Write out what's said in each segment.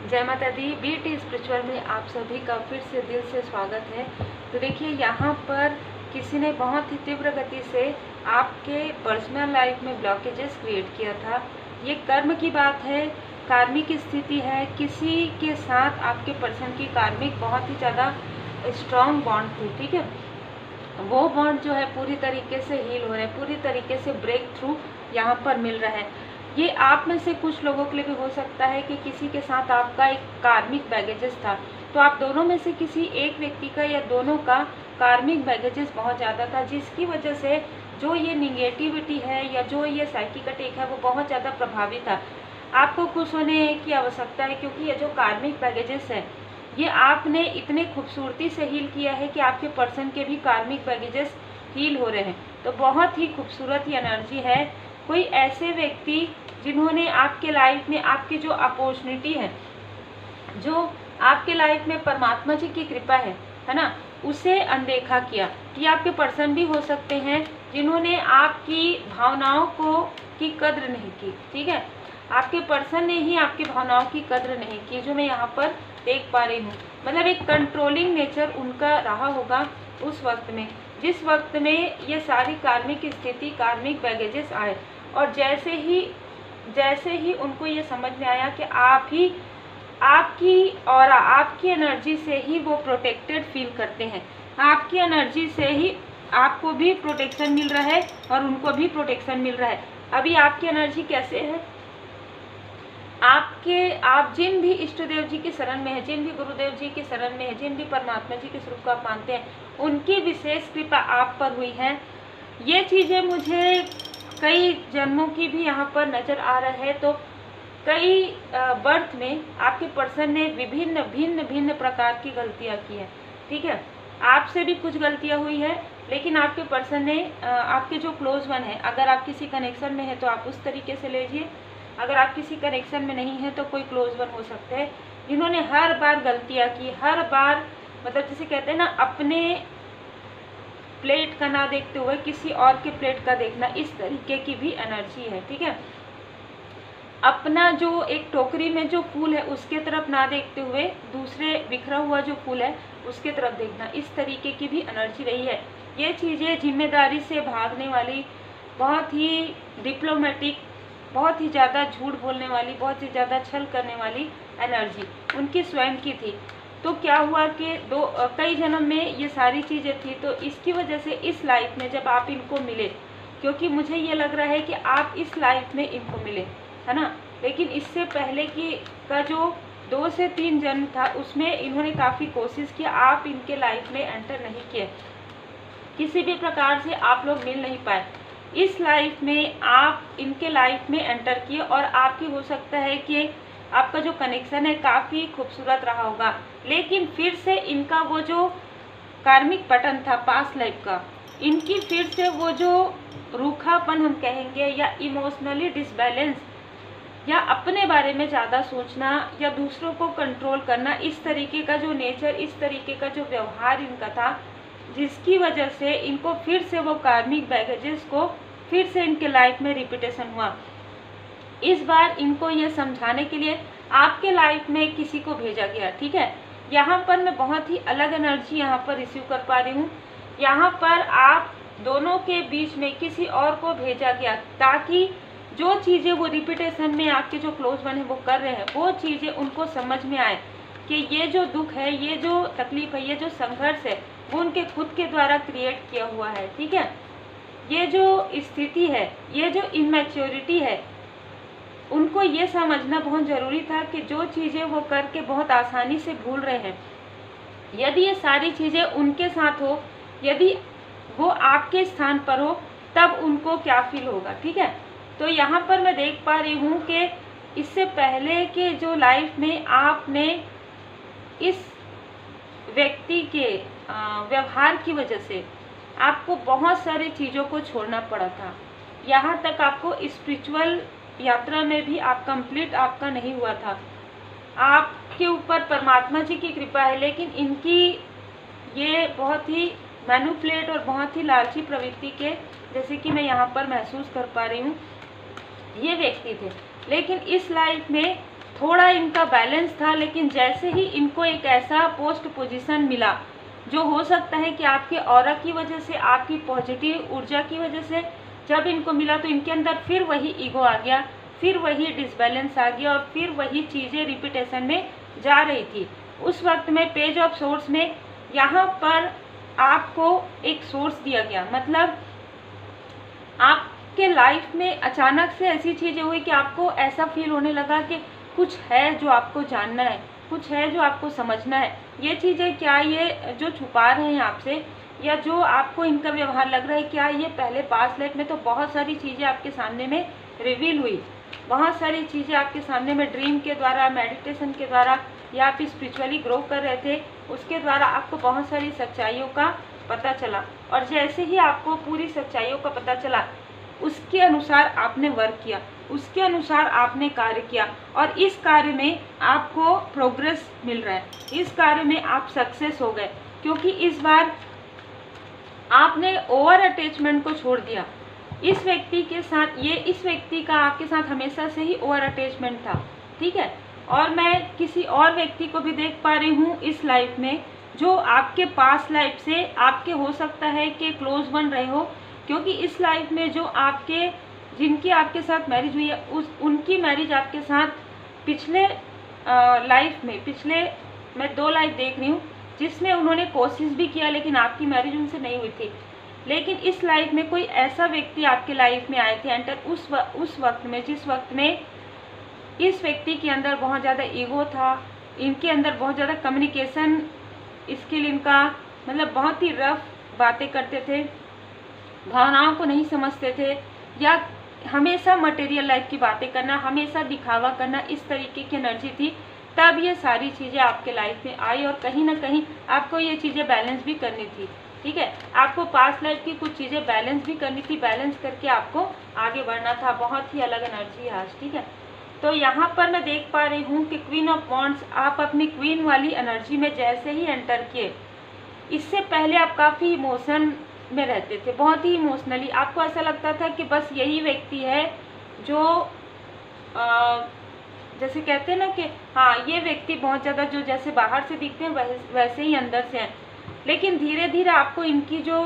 जय माता दी। BT spiritual में आप सभी का फिर से दिल से स्वागत है। तो देखिए, यहाँ पर किसी ने बहुत ही तीव्र गति से आपके पर्सनल लाइफ में ब्लॉकेजेस क्रिएट किया था। ये कर्म की बात है, कार्मिक स्थिति है। किसी के साथ आपके पर्सन की कार्मिक बहुत ही ज़्यादा स्ट्रॉन्ग बॉन्ड थी, ठीक है। वो बॉन्ड जो है पूरी तरीके से हील हो रहा है, पूरी तरीके से ब्रेक थ्रू यहाँ पर मिल रहा है। ये आप में से कुछ लोगों के लिए भी हो सकता है कि किसी के साथ आपका एक कार्मिक बैगेजेस था, तो आप दोनों में से किसी एक व्यक्ति का या दोनों का कार्मिक बैगेजेस बहुत ज़्यादा था, जिसकी वजह से जो ये निगेटिविटी है या जो ये साइकिक अटैक है वो बहुत ज़्यादा प्रभावित था। आपको खुश होने की आवश्यकता है, क्योंकि ये जो कार्मिक बैगेजेस है ये आपने इतने खूबसूरती से हील किया है कि आपके पर्सन के भी कार्मिक बैगेजेस हील हो रहे हैं। तो बहुत ही खूबसूरत ही एनर्जी है। कोई ऐसे व्यक्ति जिन्होंने आपके लाइफ में आपकी जो अपॉर्चुनिटी है, जो आपके लाइफ में परमात्मा जी की कृपा है ना, उसे अनदेखा किया। ये आपके पर्सन भी हो सकते हैं जिन्होंने आपकी भावनाओं की कद्र नहीं की, ठीक है। आपके पर्सन ने ही आपकी भावनाओं की कद्र नहीं की, जो मैं यहाँ पर देख पा रही हूँ। मतलब एक कंट्रोलिंग नेचर उनका रहा होगा उस वक्त में, जिस वक्त में ये सारी कार्मिक स्थिति, कार्मिक बैगेजेस आए। और जैसे ही उनको ये समझ में आया कि आप ही, आपकी और आपकी एनर्जी से ही वो प्रोटेक्टेड फील करते हैं, आपकी एनर्जी से ही आपको भी प्रोटेक्शन मिल रहा है और उनको भी प्रोटेक्शन मिल रहा है। अभी आपकी एनर्जी कैसे है? आप जिन भी इष्ट देव जी की शरण में है, जिन भी गुरुदेव जी की शरण में है, जिन भी परमात्मा जी के स्वरूप को आप मानते हैं, उनकी विशेष कृपा आप पर हुई है। ये चीज़ें मुझे कई जन्मों की भी यहाँ पर नज़र आ रहा है। तो कई बर्थ में आपके पर्सन ने भिन्न प्रकार की गलतियाँ की है, ठीक है। आपसे भी कुछ गलतियाँ हुई है, लेकिन आपके पर्सन ने आपके जो क्लोज वन है, अगर आप किसी कनेक्शन में है तो आप उस तरीके से लीजिए। अगर आप किसी कनेक्शन में नहीं है तो कोई क्लोज वन हो सकते हैं जिन्होंने हर बार गलतियाँ की, हर बार मतलब जिसे कहते हैं ना, अपने प्लेट का ना देखते हुए किसी और के प्लेट का देखना, इस तरीके की भी एनर्जी है, ठीक है। अपना जो एक टोकरी में जो फूल है उसके तरफ ना देखते हुए दूसरे बिखरा हुआ जो फूल है उसके तरफ देखना, इस तरीके की भी एनर्जी रही है। ये चीज़ें जिम्मेदारी से भागने वाली, बहुत ही डिप्लोमेटिक, बहुत ही ज़्यादा झूठ बोलने वाली, बहुत ही ज़्यादा छल करने वाली एनर्जी उनकी स्वयं की थी। तो क्या हुआ कि कई जन्म में ये सारी चीज़ें थी, तो इसकी वजह से इस लाइफ में जब आप इनको मिले, क्योंकि मुझे ये लग रहा है कि आप इस लाइफ में इनको मिले, है ना। लेकिन इससे पहले का जो 2 से 3 जन्म था उसमें इन्होंने काफ़ी कोशिश की, आप इनके लाइफ में एंटर नहीं किए, किसी भी प्रकार से आप लोग मिल नहीं पाए। इस लाइफ में आप इनके लाइफ में एंटर किए और आपकी हो सकता है कि आपका जो कनेक्शन है काफ़ी खूबसूरत रहा होगा, लेकिन फिर से इनका वो जो कार्मिक पैटर्न था पास्ट लाइफ का, इनकी फिर से वो जो रूखापन हम कहेंगे, या इमोशनली डिसबैलेंस, या अपने बारे में ज़्यादा सोचना, या दूसरों को कंट्रोल करना, इस तरीके का जो नेचर, इस तरीके का जो व्यवहार इनका था, जिसकी वजह से इनको फिर से वो कार्मिक बैगेजेस को फिर से इनके लाइफ में रिपीटेशन हुआ। इस बार इनको ये समझाने के लिए आपके लाइफ में किसी को भेजा गया, ठीक है। यहाँ पर मैं बहुत ही अलग एनर्जी यहाँ पर रिसीव कर पा रही हूँ। यहाँ पर आप दोनों के बीच में किसी और को भेजा गया, ताकि जो चीज़ें वो रिपीटेशन में आपके जो क्लोज वन है वो कर रहे हैं, वो चीज़ें उनको समझ में आए कि ये जो दुख है, ये जो तकलीफ है, ये जो संघर्ष है, वो उनके खुद के द्वारा क्रिएट किया हुआ है, ठीक है। ये जो स्थिति है, ये जो इमैच्योरिटी है, उनको ये समझना बहुत ज़रूरी था कि जो चीज़ें वो करके बहुत आसानी से भूल रहे हैं, यदि ये सारी चीज़ें उनके साथ हो, यदि वो आपके स्थान पर हो, तब उनको क्या फील होगा, ठीक है। तो यहाँ पर मैं देख पा रही हूँ कि इससे पहले के जो लाइफ में आपने इस व्यक्ति के व्यवहार की वजह से आपको बहुत सारी चीज़ों को छोड़ना पड़ा था। यहाँ तक आपको स्पिरिचुअल यात्रा में भी आप कंप्लीट आपका नहीं हुआ था। आपके ऊपर परमात्मा जी की कृपा है, लेकिन इनकी ये बहुत ही मैनिपुलेट और बहुत ही लालची प्रवृत्ति के, जैसे कि मैं यहाँ पर महसूस कर पा रही हूँ, ये व्यक्ति थे। लेकिन इस लाइफ में थोड़ा इनका बैलेंस था, लेकिन जैसे ही इनको एक ऐसा पोस्ट पोजीशन मिला जो हो सकता है कि आपके ऑरा की वजह से, आपकी पॉजिटिव ऊर्जा की वजह से जब इनको मिला, तो इनके अंदर फिर वही ईगो आ गया, फिर वही डिसबैलेंस आ गया और फिर वही चीज़ें रिपीटेशन में जा रही थी। उस वक्त में पेज ऑफ सोर्स में यहाँ पर आपको एक सोर्स दिया गया, मतलब आपके लाइफ में अचानक से ऐसी चीज़ें हुई कि आपको ऐसा फील होने लगा कि कुछ है जो आपको जानना है, कुछ है जो आपको समझना है। ये चीज़ें क्या ये जो छुपा रहे हैं आपसे, या जो आपको इनका व्यवहार लग रहा है, क्या ये पहले पास्ट लाइफ में तो बहुत सारी चीज़ें आपके सामने में रिवील हुई, बहुत सारी चीज़ें आपके सामने में ड्रीम के द्वारा, मेडिटेशन के द्वारा, या आप स्पिरिचुअली ग्रो कर रहे थे उसके द्वारा आपको बहुत सारी सच्चाइयों का पता चला। और जैसे ही आपको पूरी सच्चाइयों का पता चला, उसके अनुसार आपने वर्क किया, उसके अनुसार आपने कार्य किया, और इस कार्य में आपको प्रोग्रेस मिल रहा है, इस कार्य में आप सक्सेस हो गए, क्योंकि इस बार आपने ओवर अटैचमेंट को छोड़ दिया। इस व्यक्ति के साथ, ये इस व्यक्ति का आपके साथ हमेशा से ही ओवर अटैचमेंट था, ठीक है। और मैं किसी और व्यक्ति को भी देख पा रही हूँ इस लाइफ में, जो आपके पास लाइफ से आपके हो सकता है कि क्लोज बन रहे हो, क्योंकि इस लाइफ में जो आपके, जिनकी आपके साथ मैरिज हुई है, उनकी मैरिज आपके साथ पिछले लाइफ में, पिछले मैं 2 लाइफ देख रही हूँ जिसमें उन्होंने कोशिश भी किया, लेकिन आपकी मैरिज उनसे नहीं हुई थी। लेकिन इस लाइफ में कोई ऐसा व्यक्ति आपके लाइफ में आए थे एंटर, उस वक्त में, जिस वक्त में इस व्यक्ति के अंदर बहुत ज़्यादा ईगो था, इनके अंदर बहुत ज़्यादा कम्युनिकेशन स्किल इनका, मतलब बहुत ही रफ बातें करते थे, भावनाओं को नहीं समझते थे, या हमेशा मटेरियल लाइफ की बातें करना, हमेशा दिखावा करना, इस तरीके की एनर्जी थी। तब ये सारी चीज़ें आपके लाइफ में आई, और कहीं ना कहीं आपको ये चीज़ें बैलेंस भी करनी थी, ठीक है। आपको पास्ट लाइफ की कुछ चीज़ें बैलेंस भी करनी थी, बैलेंस करके आपको आगे बढ़ना था। बहुत ही अलग एनर्जी है आज, ठीक है। तो यहाँ पर मैं देख पा रही हूँ कि क्वीन ऑफ वॉन्ड्स, आप अपनी क्वीन वाली एनर्जी में जैसे ही एंटर किए, इससे पहले आप काफ़ी इमोशन में रहते थे, बहुत ही इमोशनली। आपको ऐसा लगता था कि बस यही व्यक्ति है जो जैसे कहते हैं ना कि हाँ, ये व्यक्ति बहुत ज़्यादा, जो जैसे बाहर से दिखते हैं वैसे ही अंदर से हैं। लेकिन धीरे धीरे आपको इनकी जो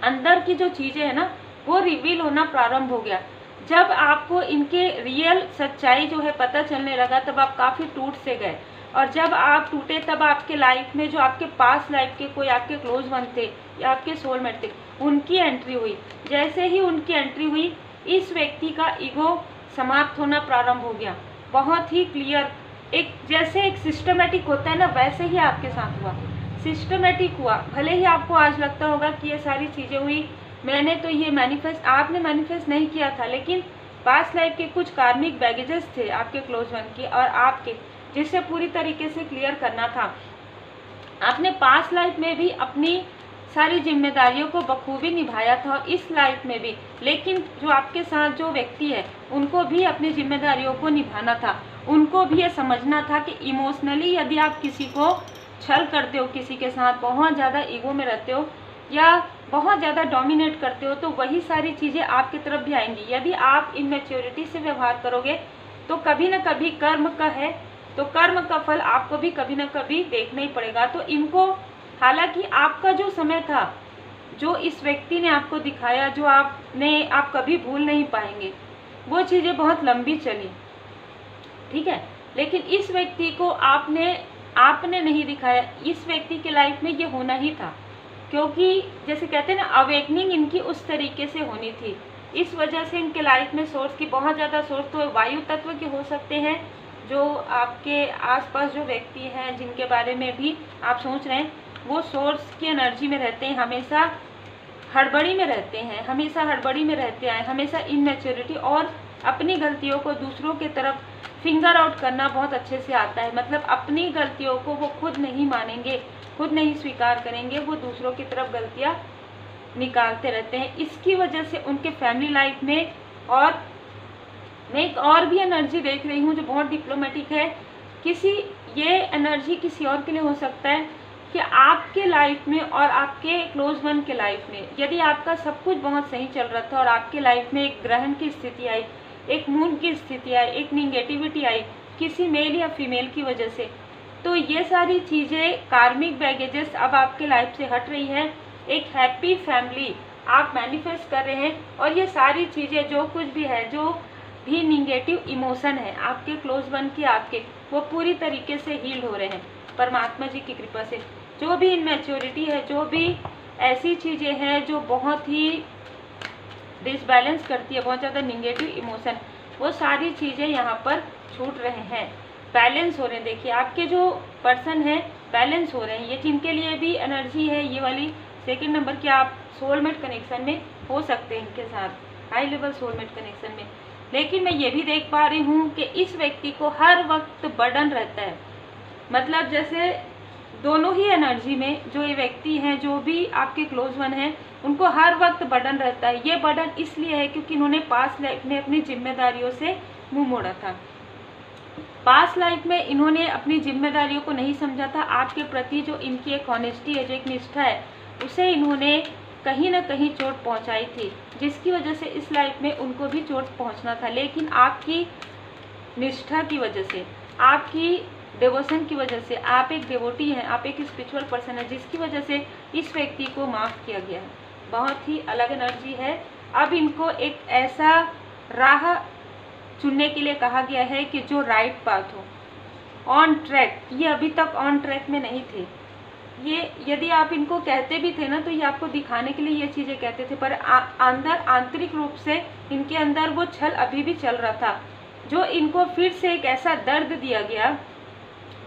अंदर की जो चीज़ें हैं ना, वो रिवील होना प्रारंभ हो गया। जब आपको इनके रियल सच्चाई जो है पता चलने लगा, तब आप काफ़ी टूट से गए। और जब आप टूटे, तब आपके लाइफ में जो आपके पास लाइफ के कोई आपके क्लोज वन थे या आपके सोलमेट थे, उनकी एंट्री हुई। जैसे ही उनकी एंट्री हुई, इस व्यक्ति का ईगो समाप्त होना प्रारंभ हो गया। बहुत ही क्लियर, एक जैसे एक सिस्टमेटिक होता है ना, वैसे ही आपके साथ हुआ, सिस्टमेटिक हुआ। भले ही आपको आज लगता होगा कि ये सारी चीज़ें हुई, मैंने तो ये मैनिफेस्ट, आपने मैनिफेस्ट नहीं किया था, लेकिन पास्ट लाइफ के कुछ कार्मिक बैगेजेस थे आपके क्लोज वन के और आपके, जिसे पूरी तरीके से क्लियर करना था। आपने पास्ट लाइफ में भी अपनी सारी जिम्मेदारियों को बखूबी निभाया था, और इस लाइफ में भी। लेकिन जो आपके साथ जो व्यक्ति है, उनको भी अपनी जिम्मेदारियों को निभाना था, उनको भी ये समझना था कि इमोशनली यदि आप किसी को छल करते हो, किसी के साथ बहुत ज़्यादा ईगो में रहते हो या बहुत ज़्यादा डोमिनेट करते हो, तो वही सारी चीज़ें आपकी तरफ भी आएंगी। यदि आप इमेच्योरिटी से व्यवहार करोगे, तो कभी न कभी कर्म का है, तो कर्म का फल आपको भी कभी न कभी देखना ही पड़ेगा। तो इनको, हालांकि आपका जो समय था, जो इस व्यक्ति ने आपको दिखाया, जो आप कभी भूल नहीं पाएंगे, वो चीज़ें बहुत लंबी चली, ठीक है। लेकिन इस व्यक्ति को आपने नहीं दिखाया। इस व्यक्ति के लाइफ में ये होना ही था, क्योंकि जैसे कहते हैं ना, अवेकनिंग इनकी उस तरीके से होनी थी। इस वजह से इनके लाइफ में सोर्स की बहुत ज़्यादा, सोर्स तो वायु तत्व के हो सकते हैं, जो आपके आसपास जो व्यक्ति हैं जिनके बारे में भी आप सोच रहे हैं, वो सोर्स की एनर्जी में रहते हैं, हमेशा हड़बड़ी में रहते हैं, हमेशा हड़बड़ी में रहते हैं, हमेशा इनमेच्योरिटी और अपनी गलतियों को दूसरों के तरफ फिंगर आउट करना बहुत अच्छे से आता है। मतलब अपनी गलतियों को वो खुद नहीं मानेंगे, खुद नहीं स्वीकार करेंगे, वो दूसरों की तरफ गलतियाँ निकालते रहते हैं। इसकी वजह से उनके फैमिली लाइफ में, और मैं एक और भी एनर्जी देख रही हूँ जो बहुत डिप्लोमेटिक है, ये एनर्जी किसी और के लिए हो सकता है कि आपके लाइफ में और आपके क्लोज वन के लाइफ में, यदि आपका सब कुछ बहुत सही चल रहा था और आपके लाइफ में एक ग्रहण की स्थिति आई, एक मून की स्थिति आई, एक निगेटिविटी आई किसी मेल या फीमेल की वजह से, तो ये सारी चीज़ें कार्मिक बैगेजेस अब आपके लाइफ से हट रही है। एक हैप्पी फैमिली आप मैनिफेस्ट कर रहे हैं, और ये सारी चीज़ें जो कुछ भी है, जो भी निगेटिव इमोशन है आपके क्लोज वन के आपके, वो पूरी तरीके से हील हो रहे हैं परमात्मा जी की कृपा से। जो भी इनमेच्योरिटी है, जो भी ऐसी चीज़ें हैं जो बहुत ही डिसबैलेंस करती है, बहुत ज़्यादा निगेटिव इमोशन, वो सारी चीज़ें यहाँ पर छूट रहे हैं, बैलेंस हो रहे हैं। देखिए आपके जो पर्सन है बैलेंस हो रहे हैं। ये जिनके लिए भी एनर्जी है ये वाली सेकंड नंबर की, आप सोलमेट कनेक्शन में हो सकते हैं इनके साथ, हाई लेवल सोलमेट कनेक्शन में। लेकिन मैं ये भी देख पा रही हूँ कि इस व्यक्ति को हर वक्त बर्डन रहता है, मतलब जैसे दोनों ही एनर्जी में जो ये व्यक्ति हैं, जो भी आपके क्लोज वन हैं, उनको हर वक्त बर्डन रहता है। ये बर्डन इसलिए है क्योंकि इन्होंने पास्ट लाइफ में अपनी जिम्मेदारियों से मुंह मोड़ा था। पास्ट लाइफ में इन्होंने अपनी जिम्मेदारियों को नहीं समझा था। आपके प्रति जो इनकी एक ऑनेस्टी है, जो एक निष्ठा है, उसे इन्होंने कहीं ना कहीं चोट पहुंचाई थी, जिसकी वजह से इस लाइफ में उनको भी चोट पहुंचना था। लेकिन आपकी निष्ठा की वजह से, आपकी डिवोशन की वजह से, आप एक डिवोटी हैं, आप एक स्पिरिचुअल पर्सन है, जिसकी वजह से इस व्यक्ति को माफ़ किया गया है। बहुत ही अलग एनर्जी है। अब इनको एक ऐसा राह चुनने के लिए कहा गया है कि जो राइट पाथ हो, ऑन ट्रैक। ये अभी तक ऑन ट्रैक में नहीं थे। ये यदि आप इनको कहते भी थे ना, तो ये आपको दिखाने के लिए ये चीज़ें कहते थे, पर अंदर आंतरिक रूप से इनके अंदर वो छल अभी भी चल रहा था, जो इनको फिर से एक ऐसा दर्द दिया गया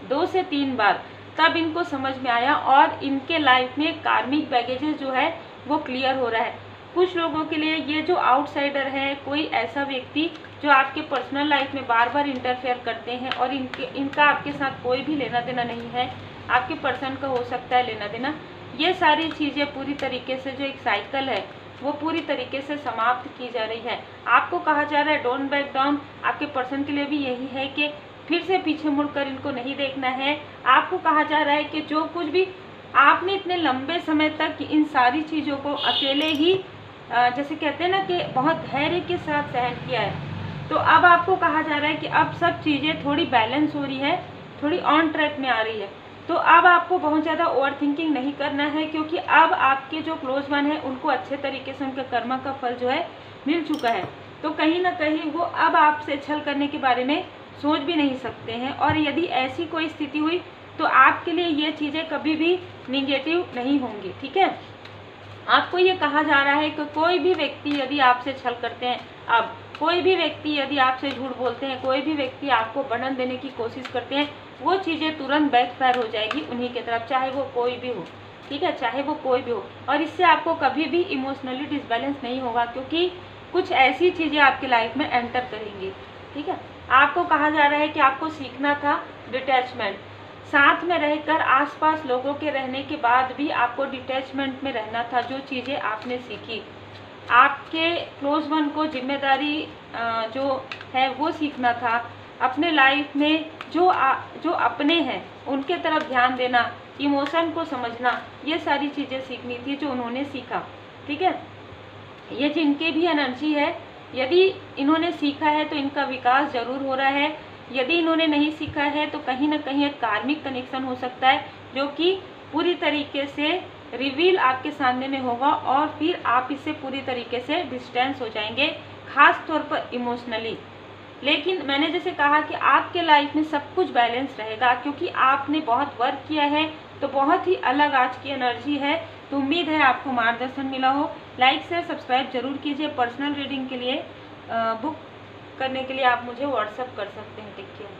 2 से 3 बार, तब इनको समझ में आया। और इनके लाइफ में कार्मिक बैगेजेस जो है वो क्लियर हो रहा है। कुछ लोगों के लिए ये जो आउटसाइडर है, कोई ऐसा व्यक्ति जो आपके पर्सनल लाइफ में बार बार इंटरफेयर करते हैं और इनका आपके साथ कोई भी लेना देना नहीं है, आपके पर्सन का हो सकता है लेना देना, ये सारी चीज़ें पूरी तरीके से जो एक साइकिल है वो पूरी तरीके से समाप्त की जा रही है। आपको कहा जा रहा है डोंट बैक डाउन। आपके पर्सन के लिए भी यही है कि फिर से पीछे मुड़कर इनको नहीं देखना है। आपको कहा जा रहा है कि जो कुछ भी आपने इतने लंबे समय तक इन सारी चीज़ों को अकेले ही, जैसे कहते हैं ना कि बहुत धैर्य के साथ सहन किया है, तो अब आपको कहा जा रहा है कि अब सब चीज़ें थोड़ी बैलेंस हो रही है, थोड़ी ऑन ट्रैक में आ रही है। तो अब आपको बहुत ज़्यादा ओवर थिंकिंग नहीं करना है, क्योंकि अब आपके जो क्लोज वन है उनको अच्छे तरीके से उनके कर्म का फल जो है मिल चुका है। तो कहीं ना कहीं वो अब आपसे छल करने के बारे में सोच भी नहीं सकते हैं। और यदि ऐसी कोई स्थिति हुई तो आपके लिए ये चीज़ें कभी भी निगेटिव नहीं होंगी। ठीक है, आपको ये कहा जा रहा है कि कोई भी व्यक्ति यदि आपसे छल करते हैं, अब कोई भी व्यक्ति यदि आपसे झूठ बोलते हैं, कोई भी व्यक्ति आपको बर्डन देने की कोशिश करते हैं, वो चीज़ें तुरंत बैकफायर हो जाएगी उन्हीं की तरफ, चाहे वो कोई भी हो। ठीक है, चाहे वो कोई भी हो। और इससे आपको कभी भी इमोशनली डिसबैलेंस नहीं होगा, क्योंकि कुछ ऐसी चीज़ें आपके लाइफ में एंटर करेंगी। ठीक है, आपको कहा जा रहा है कि आपको सीखना था डिटैचमेंट। साथ में रहकर आसपास लोगों के रहने के बाद भी आपको डिटैचमेंट में रहना था। जो चीज़ें आपने सीखी, आपके क्लोज वन को जिम्मेदारी जो है वो सीखना था। अपने लाइफ में जो अपने हैं उनके तरफ ध्यान देना, इमोशन को समझना, ये सारी चीज़ें सीखनी थी जो उन्होंने सीखा। ठीक है, ये जिनके भी एनर्जी है, यदि इन्होंने सीखा है तो इनका विकास जरूर हो रहा है। यदि इन्होंने नहीं सीखा है तो कहीं ना कहीं एक कार्मिक कनेक्शन हो सकता है, जो कि पूरी तरीके से रिवील आपके सामने में होगा, और फिर आप इससे पूरी तरीके से डिस्टेंस हो जाएंगे, खास तौर पर इमोशनली। लेकिन मैंने जैसे कहा कि आपके लाइफ में सब कुछ बैलेंस रहेगा, क्योंकि आपने बहुत वर्क किया है, तो बहुत ही अलग आज की एनर्जी है। तो उम्मीद है आपको मार्गदर्शन मिला हो। लाइक शेयर सब्सक्राइब जरूर कीजिए। पर्सनल रीडिंग के लिए बुक करने के लिए आप मुझे व्हाट्सअप कर सकते हैं। Take care.